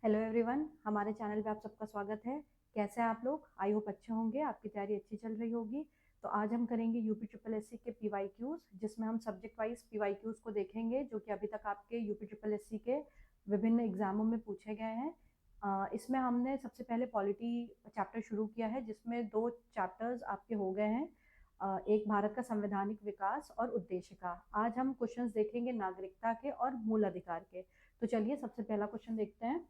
Hello everyone, हमारे channel पे आप सबका स्वागत है। कैसे हैं आप लोग? आई होप अच्छे होंगे, आपकी तैयारी अच्छी चल रही होगी। तो आज हम करेंगे यूपी ट्रिपल एससी के पीवाईक्यूज, जिसमें हम सब्जेक्ट वाइज पीवाईक्यूज को देखेंगे जो कि अभी तक आपके यूपी ट्रिपल एससी के विभिन्न एग्जामों में पूछे गए हैं। इसमें हमने सबसे पहले पॉलिटी चैप्टर शुरू किया है, जिसमें दो चैप्टर्स आपके हो गए हैं। एक भारत का संवैधानिक विकास और उद्देश्य का। आज हम क्वेश्चंस देखेंगे नागरिकता के और मूल अधिकार के। तो चलिए सबसे पहला क्वेश्चन देखते हैं।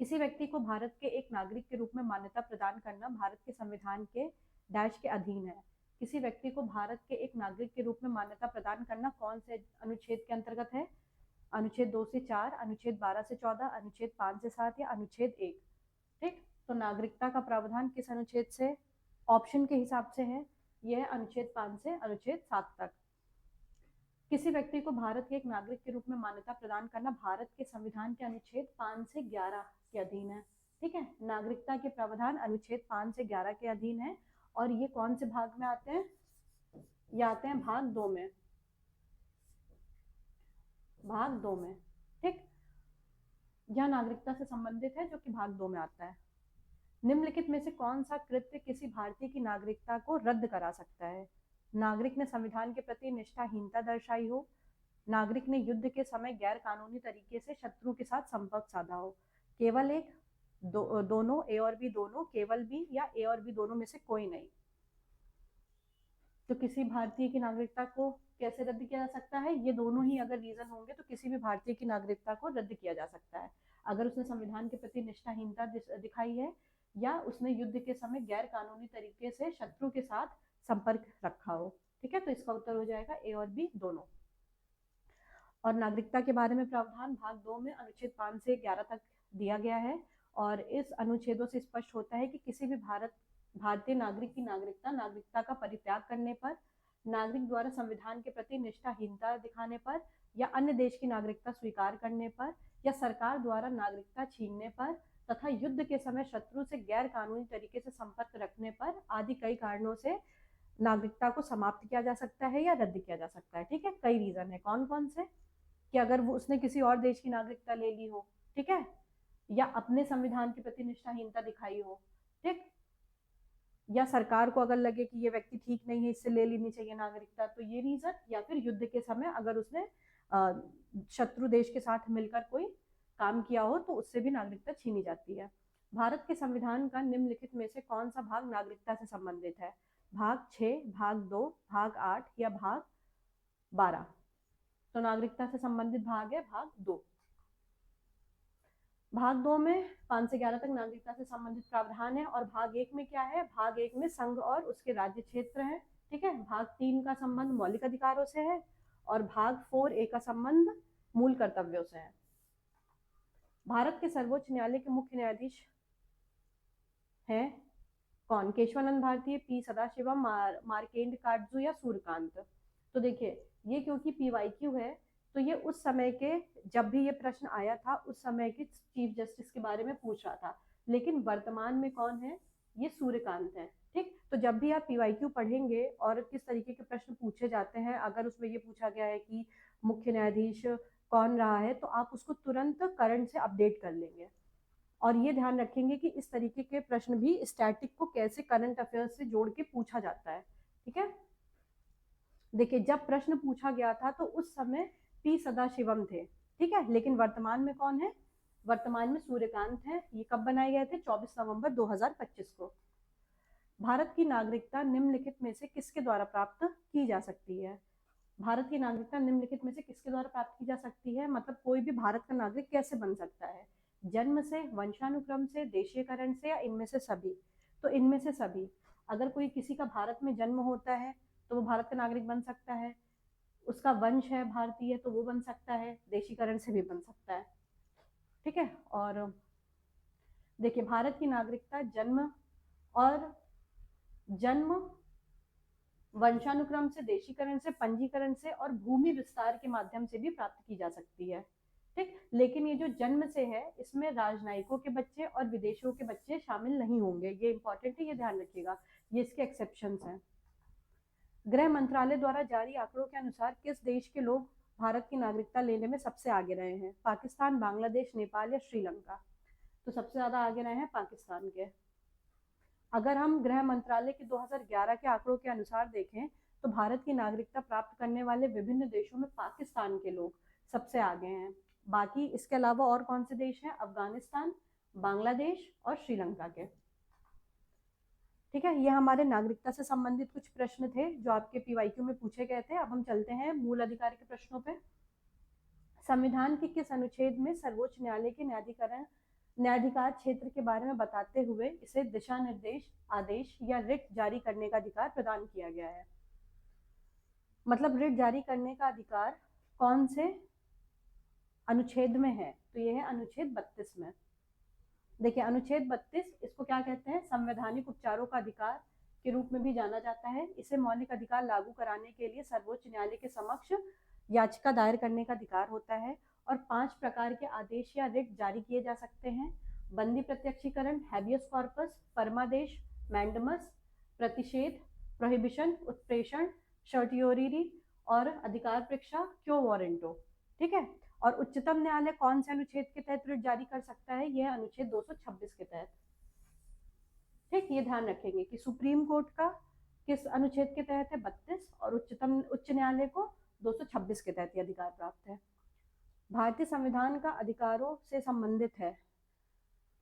किसी व्यक्ति को भारत के एक नागरिक के रूप में मान्यता प्रदान करना भारत के संविधान के डैश के अधीन है। किसी व्यक्ति को भारत के एक नागरिक के रूप में मान्यता प्रदान करना कौन से अनुच्छेद के अंतर्गत है? अनुच्छेद 2 से 4, अनुच्छेद 12 से 14, अनुच्छेद 5 से 7 या अनुच्छेद 1। ठीक, तो नागरिकता का प्रावधान किस अनुच्छेद से ऑप्शन के हिसाब से है? यह है अनुच्छेद 5 से अनुच्छेद 7 तक। किसी व्यक्ति को भारत के एक नागरिक के रूप में मान्यता प्रदान करना भारत के संविधान के अनुच्छेद 5 से 11 के अधीन है। ठीक है, नागरिकता के प्रावधान अनुच्छेद 5 से 11 के अधीन है। और ये कौन से भाग में आते हैं? ये आते हैं भाग 2 में। भाग 2 में। ठीक, यह नागरिकता से संबंधित है, जो कि भाग 2 में आता है। निम्नलिखित में से कौन सा कृत्य किसी भारतीय की नागरिकता को रद्द करा सकता है? नागरिक ने संविधान के प्रति निष्ठाहीनता दर्शाई हो, नागरिक ने युद्ध के समय गैर कानूनी तरीके से शत्रु के साथ संपर्क साधा हो। केवल एक, दोनों, ए और बी दोनों, केवल बी, या ए और बी दोनों में से कोई नहीं। तो किसी भारतीय की नागरिकता को कैसे रद्द किया जा सकता है? ये दोनों ही अगर रीजन होंगे तो किसी भी भारतीय की नागरिकता को रद्द किया जा सकता है। अगर उसने संविधान के प्रति निष्ठाहीनता दिखाई है, या उसने युद्ध के समय गैर कानूनी तरीके से शत्रु के साथ संपर्क रखा हो। ठीक है, तो इसका उत्तर हो जाएगा ए और बी दोनों। और नागरिकता के बारे में प्रावधान भाग 2 में अनुच्छेद 5 से 11 तक दिया गया है। और इस अनुच्छेदों से स्पष्ट होता है कि किसी भी भारतीय नागरिक की नागरिकता का परित्याग करने पर, नागरिक द्वारा संविधान के प्रति निष्ठाहीनता दिखाने पर, या अन्य देश की नागरिकता स्वीकार करने पर, या सरकार द्वारा नागरिकता छीनने पर, तथा युद्ध के समय शत्रु से गैर कानूनी तरीके से संपर्क रखने पर आदि कई कारणों से नागरिकता को समाप्त किया जा सकता है या रद्द किया जा सकता है। ठीक है, कई रीजन है। कौन कौन से? कि अगर वो उसने किसी और देश की नागरिकता ले ली हो, ठीक है, या अपने संविधान के प्रति निष्ठाहीनता दिखाई हो, ठीक, या सरकार को अगर लगे कि ये व्यक्ति ठीक नहीं है, इससे ले लेनी चाहिए नागरिकता, तो ये रीजन, या फिर युद्ध के समय अगर उसने शत्रु देश के साथ मिलकर कोई काम किया हो तो उससे भी नागरिकता छीनी जाती है। भारत के संविधान का निम्नलिखित में से कौन सा भाग नागरिकता से संबंधित है? भाग 6, भाग 2, भाग 8 या भाग 12? तो नागरिकता से संबंधित भाग है भाग 2। भाग 2 में 5 से 11 तक नागरिकता से संबंधित प्रावधान है। और भाग 1 में क्या है? भाग 1 में संघ और उसके राज्य क्षेत्र है। ठीक है, भाग 3 का संबंध मौलिक अधिकारों से है, और भाग 4A का संबंध मूल कर्तव्यों से है। भारत के सर्वोच्च न्यायालय के मुख्य न्यायाधीश हैं कौन? केशवानंद भारती, पी सदाशिवम, मार्केंड काटजू या सूर्यकांत? तो देखिए, ये क्योंकि पीवाईक्यू है, तो ये उस समय के, जब भी ये प्रश्न आया था उस समय के चीफ जस्टिस के बारे में पूछ रहा था। लेकिन वर्तमान में कौन है? ये सूर्यकांत है। ठीक, तो जब भी आप पीवाईक्यू पढ़ेंगे और किस तरीके के प्रश्न पूछे जाते हैं, अगर उसमें ये पूछा गया है कि मुख्य न्यायाधीश कौन रहा है, तो आप उसको तुरंत करंट से अपडेट कर लेंगे। और ये ध्यान रखेंगे कि इस तरीके के प्रश्न भी स्टैटिक को कैसे करंट अफेयर्स से जोड़ के पूछा जाता है। ठीक है, देखिए, जब प्रश्न पूछा गया था तो उस समय पी सदाशिवम थे। ठीक है, लेकिन वर्तमान में कौन है? वर्तमान में सूर्यकांत है। ये कब बनाए गए थे? 24 नवंबर 2025 को। भारत की नागरिकता निम्नलिखित में से किसके द्वारा प्राप्त की जा सकती है? भारत की नागरिकता निम्नलिखित में से किसके द्वारा प्राप्त की जा सकती है? मतलब कोई भी भारत का नागरिक कैसे बन सकता है? जन्म से, वंशानुक्रम से, देशीयकरण से, या इनमें से सभी? तो इनमें से सभी। अगर कोई किसी का भारत में जन्म होता है तो वो भारत का नागरिक बन सकता है। उसका वंश है भारतीय तो वो बन सकता है। देशीकरण से भी बन सकता है। ठीक है, और देखिए, भारत की नागरिकता और जन्म, वंशानुक्रम से, देशीकरण से, पंजीकरण से और भूमि विस्तार के माध्यम से भी प्राप्त की जा सकती है। ठीक, लेकिन ये जो जन्म से है, इसमें राजनयिकों के बच्चे और विदेशियों के बच्चे शामिल नहीं होंगे। ये इंपॉर्टेंट है, ये ध्यान रखिएगा। ये इसके एक्सेप्शंस हैं। गृह मंत्रालय द्वारा जारी आंकड़ों के अनुसार किस देश के लोग भारत की नागरिकता लेने में सबसे आगे रहे हैं? पाकिस्तान, बांग्लादेश, नेपाल या श्रीलंका? तो सबसे ज्यादा आगे रहे हैं पाकिस्तान के। अगर हम गृह मंत्रालय के 2011 के आंकड़ों के अनुसार देखें तो भारत की नागरिकता प्राप्त करने वाले विभिन्न देशों में पाकिस्तान के लोग सबसे आगे हैं। बाकी इसके अलावा और कौन से देश हैं? अफगानिस्तान, बांग्लादेश और श्रीलंका के। ठीक है, ये हमारे नागरिकता से संबंधित कुछ प्रश्न थे जो आपके पीवाईक्यू में पूछे गए थे। अब हम चलते हैं मूल अधिकार के प्रश्नों पे। संविधान के किस अनुच्छेद में सर्वोच्च न्यायालय के न्यायाधिकार क्षेत्र के बारे में बताते हुए इसे दिशा निर्देश, आदेश या रिट जारी करने का अधिकार प्रदान किया गया है? मतलब रिट जारी करने का अधिकार कौन से अनुच्छेद में है? तो यह है अनुच्छेद 32 में। देखिए अनुच्छेद 32 इसको क्या कहते हैं? संवैधानिक उपचारों का अधिकार के रूप में भी जाना जाता है। इसे मौलिक अधिकार लागू कराने के लिए सर्वोच्च न्यायालय के समक्ष याचिका दायर करने का अधिकार होता है और 5 प्रकार के आदेश या रिट जारी किए जा सकते हैं। बंदी प्रत्यक्षीकरण, हैबियस कॉर्पस, परमादेश, मैंडमस, प्रतिषेध, प्रोहिबिशन, उत्प्रेषण, सर्टियोरी और अधिकार परीक्षा, क्यो वारंटो। ठीक है, और उच्चतम न्यायालय कौन से अनुच्छेद के तहत रिट जारी कर सकता है? यह अनुच्छेद 226 के तहत। ठीक, ये ध्यान रखेंगे कि सुप्रीम कोर्ट का किस अनुच्छेद के तहत है? 32, और उच्च न्यायालय को 226 के तहत ये अधिकार प्राप्त है। भारतीय संविधान का अधिकारों से संबंधित है।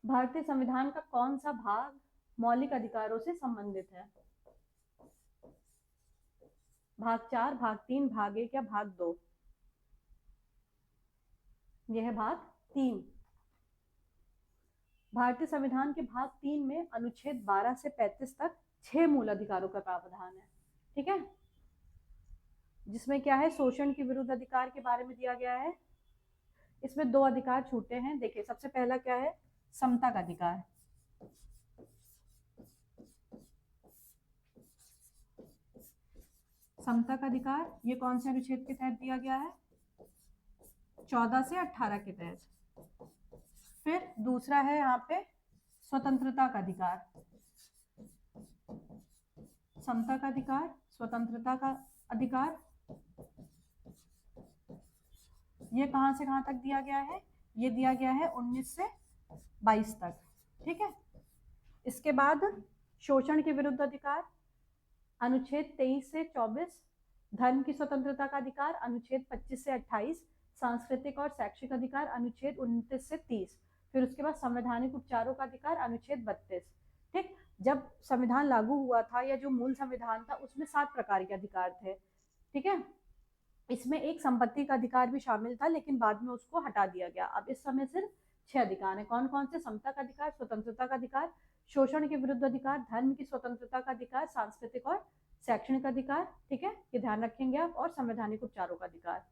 भारतीय संविधान का कौन सा भाग मौलिक अधिकारों से संबंधित है? भाग 4, भाग 3, भाग 1 या भाग 2? यह है भाग 3। भारतीय संविधान के भाग 3 में अनुच्छेद 12 से 35 तक 6 मूल अधिकारों का प्रावधान है। ठीक है, जिसमें क्या है? शोषण के विरुद्ध अधिकार के बारे में दिया गया है। इसमें 2 अधिकार छूटे हैं। देखिए सबसे पहला क्या है? समता का अधिकार। समता का अधिकार ये कौन से अनुच्छेद के तहत दिया गया है? 14 से 18 के तहत। फिर दूसरा है यहाँ पे स्वतंत्रता का अधिकार। समता का अधिकार, स्वतंत्रता का अधिकार, ये कहां से कहां तक दिया गया है? ये दिया गया है 19 से 22 तक। ठीक है, इसके बाद शोषण के विरुद्ध अधिकार, अनुच्छेद 23 से 24, धर्म की स्वतंत्रता का अधिकार, अनुच्छेद 25 से 28, सांस्कृतिक और शैक्षिक अधिकार, अनुच्छेद 29 से 30। फिर उसके बाद संवैधानिक उपचारों का अधिकार, अनुच्छेद 32। ठीक, जब संविधान लागू हुआ था या जो मूल संविधान था उसमें 7 प्रकार के अधिकार थे। ठीक है, इसमें एक संपत्ति का अधिकार भी शामिल था लेकिन बाद में उसको हटा दिया गया। अब इस समय सिर्फ 6 अधिकार है। कौन कौन से? समता का अधिकार, स्वतंत्रता का अधिकार, शोषण के विरुद्ध अधिकार, धर्म की स्वतंत्रता का अधिकार, सांस्कृतिक और शैक्षणिक अधिकार। ठीक है, ये ध्यान रखेंगे आप, और संवैधानिक उपचारों का अधिकार।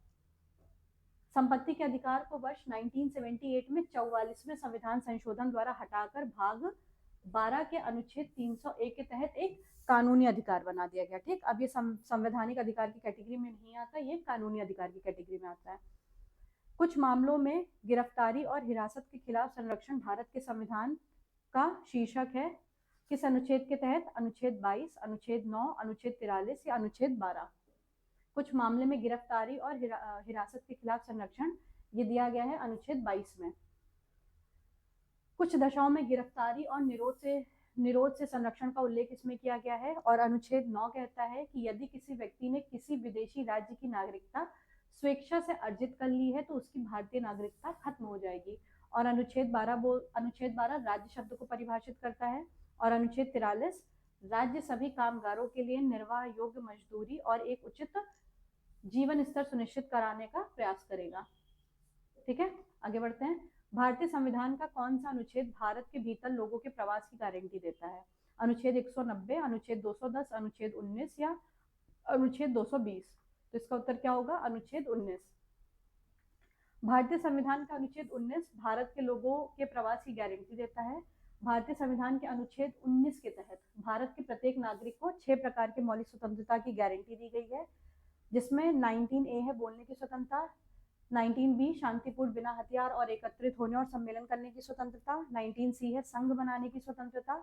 संपत्ति के अधिकार को वर्ष 1978 में 44वें संविधान संशोधन द्वारा हटाकर भाग 12 के अनुच्छेद 301 के तहत एक कानूनी अधिकार बना दिया गया। ठीक, अब ये संवैधानिक अधिकार की कैटेगरी में नहीं आता, ये कानूनी अधिकार की कैटेगरी में आता है। कुछ मामलों में गिरफ्तारी और हिरासत के खिलाफ संरक्षण भारत के संविधान का शीर्षक है। किस अनुच्छेद के तहत? अनुच्छेद 22, अनुच्छेद 9, अनुच्छेद 43 या अनुच्छेद 12? कुछ मामले में गिरफ्तारी और हिरासत के खिलाफ संरक्षण ये दिया गया है अनुच्छेद 22 में। कुछ दशाओं में गिरफ्तारी और निरोध से संरक्षण का उल्लेख इसमें किया गया है, और अनुच्छेद 9 कहता है कि यदि किसी व्यक्ति ने किसी विदेशी राज्य की नागरिकता स्वेच्छा से अर्जित कर ली है तो उसकी भारतीय नागरिकता खत्म हो जाएगी। और अनुच्छेद 12 राज्य शब्द को परिभाषित करता है, और अनुच्छेद 43 राज्य सभी कामगारों के लिए निर्वाह योग्य मजदूरी और एक उचित जीवन स्तर सुनिश्चित कराने का प्रयास करेगा। ठीक है, आगे बढ़ते हैं। भारतीय संविधान का कौन सा अनुच्छेद भारत के भीतर लोगों के प्रवास की गारंटी देता है? अनुच्छेद 190, अनुच्छेद 210, अनुच्छेद 19 या अनुच्छेद 220? तो इसका उत्तर क्या होगा? अनुच्छेद 19। भारतीय संविधान का अनुच्छेद 19 भारत के लोगों के प्रवास की गारंटी देता है। भारतीय संविधान के अनुच्छेद 19 के तहत भारत के प्रत्येक नागरिक को 6 प्रकार के मौलिक स्वतंत्रता की गारंटी दी गई है, जिसमें 19A है बोलने की स्वतंत्रता, 19B शांतिपूर्ण बिना हथियार और एकत्रित होने और सम्मेलन करने की स्वतंत्रता, 19C है संघ बनाने की स्वतंत्रता,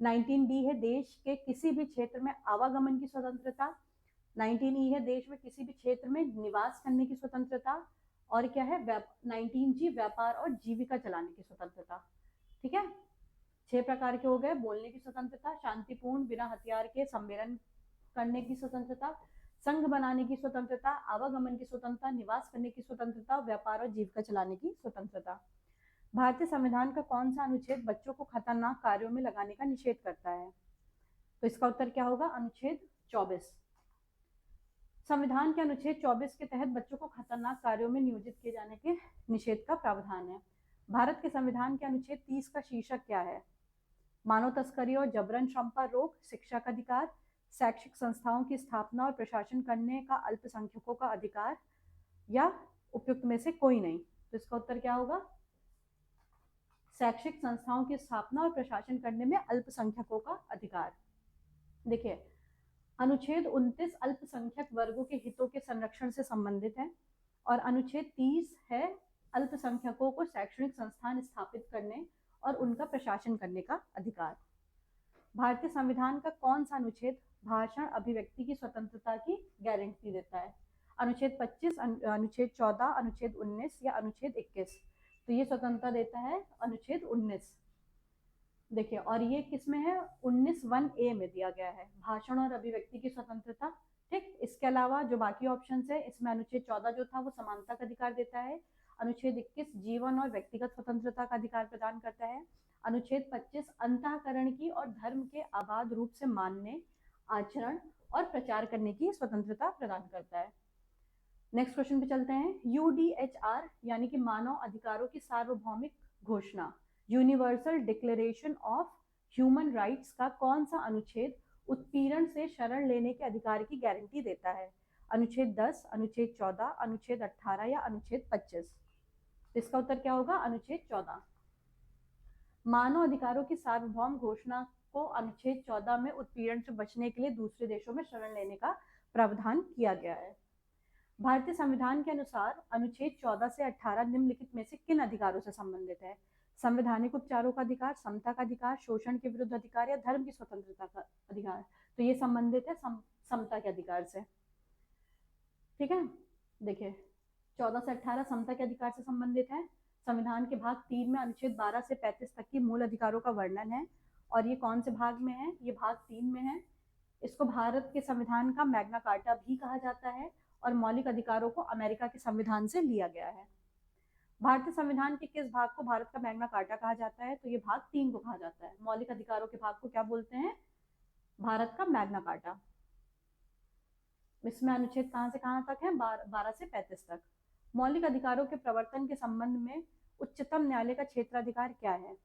19D है देश के किसी भी क्षेत्र में आवागमन की स्वतंत्रता, 19E है देश में किसी भी क्षेत्र में निवास करने की स्वतंत्रता, और क्या है 19G व्यापार और जीविका चलाने की स्वतंत्रता। ठीक है, 6 प्रकार के हो गए। बोलने की स्वतंत्रता, शांतिपूर्ण बिना हथियार के सम्मेलन करने की स्वतंत्रता, संघ बनाने की स्वतंत्रता, आवागमन की स्वतंत्रता, निवास करने की स्वतंत्रता, व्यापार और जीविका चलाने की स्वतंत्रता। भारतीय संविधान का कौन सा अनुच्छेद बच्चों को खतरनाक कार्यों में लगाने का निषेध करता है? तो इसका उत्तर क्या होगा? अनुच्छेद 24। संविधान के अनुच्छेद 24 के तहत बच्चों को खतरनाक कार्यों में नियोजित किए जाने के निषेध का प्रावधान है। भारत के संविधान के अनुच्छेद 30 का शीर्षक क्या है? मानव तस्करी और जबरन श्रम पर रोक, शिक्षा का अधिकार, शैक्षिक संस्थाओं की स्थापना और प्रशासन करने का अल्पसंख्यकों का अधिकार, या उपयुक्त में से कोई नहीं। तो इसका उत्तर क्या होगा? शैक्षिक संस्थाओं की स्थापना और प्रशासन करने में अल्पसंख्यकों का अधिकार। देखिए, अनुच्छेद 29 अल्पसंख्यक वर्गों के हितों के संरक्षण से संबंधित है, और अनुच्छेद 30 है अल्पसंख्यकों को शैक्षणिक संस्थान स्थापित करने और उनका प्रशासन करने का अधिकार। भारतीय संविधान का कौन सा अनुच्छेद भाषण अभिव्यक्ति की स्वतंत्रता की गारंटी देता है? अनुच्छेद 25, अनुच्छेद 14, अनुच्छेद 19 या अनुच्छेद 21? तो ये स्वतंत्रता देता है अनुच्छेद 19। देखिए, और ये किस में है? 19(1)(a) में दिया गया है, भाषण और अभिव्यक्ति की स्वतंत्रता। ठीक, इसके अलावा जो बाकी ऑप्शन है, इसमें अनुच्छेद 14 जो था वो समानता का अधिकार देता है, अनुच्छेद 21 जीवन और व्यक्तिगत स्वतंत्रता का अधिकार प्रदान करता है, अनुच्छेद 25 अंतःकरण की और धर्म के अबाध रूप से मानने, आचरण और प्रचार करने की स्वतंत्रता प्रदान करता है। नेक्स्ट क्वेश्चन पे चलते हैं। UDHR यानी कि मानव अधिकारों की सार्वभौमिक घोषणा, universal declaration of human rights का कौन सा अनुच्छेद उत्पीड़न से शरण लेने के अधिकार की गारंटी देता है? अनुच्छेद 10, अनुच्छेद 14, अनुच्छेद 18 या अनुच्छेद 25? इसका उत्तर क्या होगा? अनुच्छेद 14। मानव अधिकारों की सार्वभौम घोषणा को अनुच्छेद 14 में उत्पीड़न से बचने के लिए दूसरे देशों में शरण लेने का प्रावधान किया गया है। भारतीय संविधान के अनुसार अनुच्छेद 14 से 18 निम्नलिखित में से किन अधिकारों से संबंधित है? संवैधानिक उपचारों का अधिकार, समता का अधिकार, शोषण के विरुद्ध अधिकार या धर्म की स्वतंत्रता का अधिकार? तो ये संबंधित है समता के अधिकार से। ठीक है, देखिए 14 से 18 समता के अधिकार से संबंधित है। संविधान के भाग 3 में अनुच्छेद 12 से 35 तक की मूल अधिकारों का वर्णन है, और ये कौन से भाग में है? ये भाग 3 में है। इसको भारत के संविधान का मैग्ना कार्टा भी कहा जाता है, और मौलिक अधिकारों को अमेरिका के संविधान से लिया गया है। भारतीय संविधान के किस भाग को भारत का मैग्ना कार्टा कहा जाता है? तो ये भाग 3 को कहा जाता है। मौलिक अधिकारों के भाग को क्या बोलते हैं? भारत का मैग्ना कार्टा। इसमें अनुच्छेद कहां से कहां तक है? 12 से 35 तक। मौलिक अधिकारों के प्रवर्तन के संबंध में उच्चतम न्यायालय का क्षेत्राधिकार क्या है?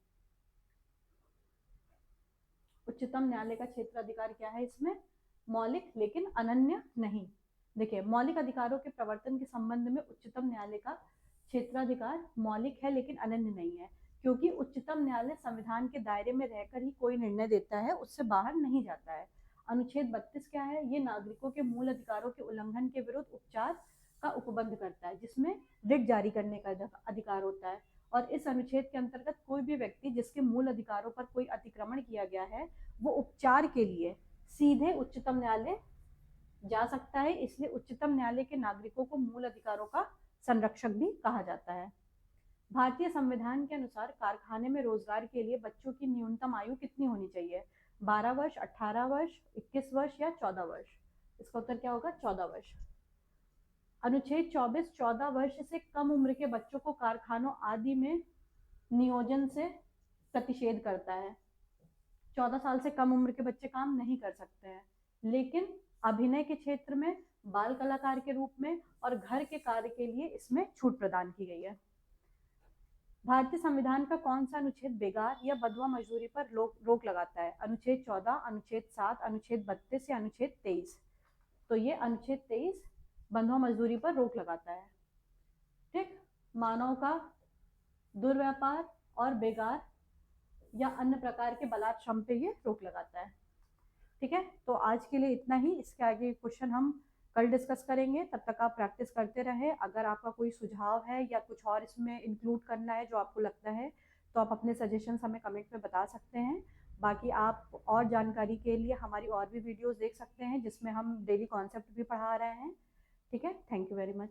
उच्चतम न्यायालय का क्षेत्राधिकार क्या है? इसमें मौलिक लेकिन अनन्य नहीं। देखिए, मौलिक अधिकारों के प्रवर्तन के संबंध में उच्चतम न्यायालय का क्षेत्राधिकार मौलिक है लेकिन अनन्य नहीं है, क्योंकि उच्चतम न्यायालय संविधान के दायरे में रहकर ही कोई निर्णय देता है, उससे बाहर नहीं जाता है। अनुच्छेद 32 क्या है? ये नागरिकों के मूल अधिकारों के उल्लंघन के विरुद्ध उपचार का उपबंध करता है, जिसमें रिट जारी करने का अधिकार होता है। और इस अनुच्छेद के अंतर्गत कोई भी व्यक्ति जिसके मूल अधिकारों पर कोई अतिक्रमण किया गया है, वो उपचार के लिए सीधे उच्चतम न्यायालय जा सकता है। इसलिए उच्चतम न्यायालय के नागरिकों को मूल अधिकारों का संरक्षक भी कहा जाता है। भारतीय संविधान के अनुसार कारखाने में रोजगार के लिए बच्चों की न्यूनतम आयु कितनी होनी चाहिए? 12 वर्ष, 18 वर्ष, 21 वर्ष या 14 वर्ष? इसका उत्तर क्या होगा? 14 वर्ष। अनुच्छेद 24 14 वर्ष से कम उम्र के बच्चों को कारखानों आदि में नियोजन से प्रतिषेध करता है। 14 साल से कम उम्र के बच्चे काम नहीं कर सकते हैं, लेकिन अभिनय के क्षेत्र में, बाल कलाकार के रूप में और घर के कार्य के लिए इसमें छूट प्रदान की गई है। भारतीय संविधान का कौन सा अनुच्छेद बेगार या बंधुआ मजदूरी पर रोक लगाता है? अनुच्छेद 14, अनुच्छेद 7, अनुच्छेद 32 या अनुच्छेद 23? तो ये अनुच्छेद 23 बंधुआ मजदूरी पर रोक लगाता है। ठीक, मानव का दुर्व्यापार और बेगार या अन्य प्रकार के बलात् श्रम पे ये रोक लगाता है। ठीक है, तो आज के लिए इतना ही। इसके आगे क्वेश्चन हम कल डिस्कस करेंगे। तब तक आप प्रैक्टिस करते रहे। अगर आपका कोई सुझाव है या कुछ और इसमें इंक्लूड करना है जो आपको लगता है, तो आप अपने सजेशंस हमें कमेंट में बता सकते हैं। बाकी आप और जानकारी के लिए हमारी और भी वीडियोस देख सकते हैं जिसमें हम डेली कॉन्सेप्ट भी पढ़ा रहे हैं। ठीक है, थैंक यू वेरी मच।